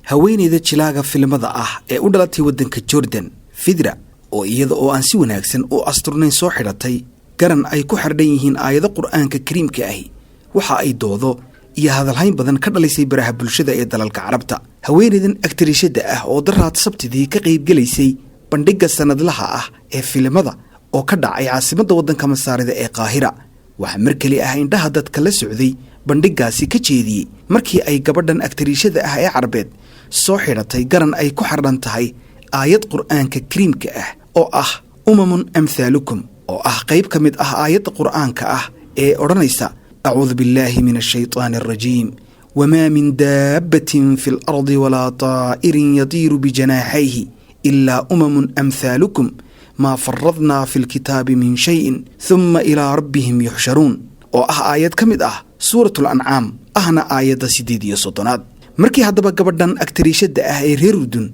haweeneyda jilaaga filimada ah ee u dhalatay waddanka Jordan Fidra oo iyada oo aan si wanaagsan u asturnayn soo xidhatay garan ay ku xardhan yihiin aayado quraanka kariimka ah waxa ay doodo iyo hadalhayn badan ka dhalisay baraha bulshada ee dalalka Carabta haweeneydan aktarishada ah oo daraad sabtidii ka qayb galaysay bandhigga sanadlaha ah ee filimada oo ka dhacay caasimadda waddanka Masaarida ee Qaahira waxa markali ah indhaha dadka la socday bandhiggaasi ka jeediyay markii ay gabadhan aktarishada ah ee Carbeed soo xidhatay garan ay ku xardhan tahay aayad quraanka kariimka ah oo ah umamun amthaalukum oo ah qayb ka mid ah aayadda quraanka ah ee oranaysa a'uudhu billahi minash shaytaanir rajiim wama min dabbatin fil ardi wala ta'irin yatiru bi janahihi illa umamun amthaalukum ma farradna fil kitaabi min shay'in thumma ila rabbihim yuhsharun oo ah aayad ka mid ah suuratul an'aam ahna aayadda 8 markii haddaba gabadhan aktarishada ah ee reer Urdun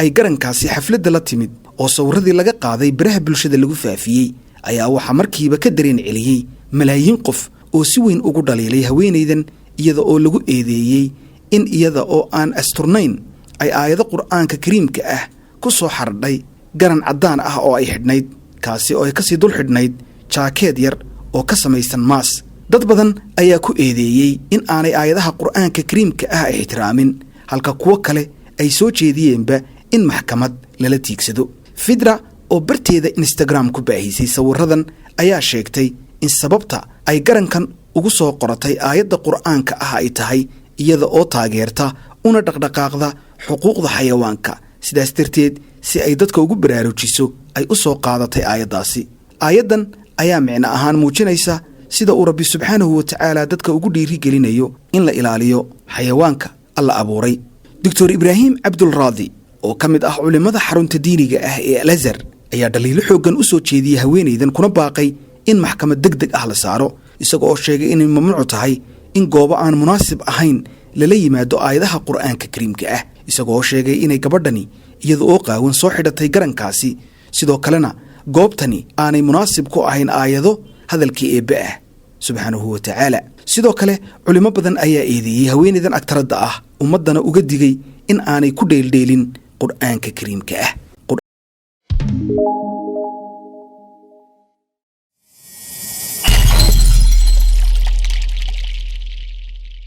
ay garankaasi xafladda la timid oo sawirradii laga qaaday baraha bulshada lagu faafiyay ayaa waxa markiiba ka dareen celiyay malaayiin qof oo si weyn ugu dhaleelay haweeneydan iyada oo lagu eedeeyay in iyada oo aan asturnayn ay aayado quraanka kariimka ah ku soo xardhay garan cadaan ah oo ay xidhnayd kaasi oo ay ka sii dul xidhnayd jaakeed yar oo ka samaysan maas dad badan ayaa ku eedeeyay in aanay aayadaha quraanka kariimka ah ixtiraamin halka kuwa kale ay soo jeediyeenba in maxkamad lala tiigsado Fidra oo barteeda Instagram ku baahisay sawirradan ayaa sheegtay in sababta ay garankan ugu soo qoratay aayadda quraanka ah ay tahay iyada oo taageerta una dhaqdhaqaaqda xuquuqda xayawaanka sidaas darteed si ay dadka ugu baraarujiso ay u soo qaadatay aayadaasi aayadan ayaa micno ahaan muujinaysa sida uu Rabbi subxaanahu wa ta'aala dadka ugu dhiiri gelinayo in la ilaaliyo xayawaanka alla abuuray Dr. Ibrahim Abdul Raadi oo kamid ah culimada xarunta diiniga ah ee Al-Azhar ayaa dhaliilo xoogan u soo jeediyay haweeneydan kuna baaqay in maxkamad degdeg ah la saaro isagoo sheegay in mamnuuc tahay in goobo aan munaasib ahayn lala yimaado aayadaha quraanka kariimka ah isagoo sheegay inay gabadhani iyada oo qaawan soo xidhatay garankaasi sidoo kalena goobtani aanay munaasib ku ahayn aayado hadalkii Eebbe ah subhanahu wa ta'ala sidoo kale culimo badan ayaa eedeeyay haweeneydan aktarada ah ummadana uga digay in aanay ku dheeldheelin quraanka kariimka ah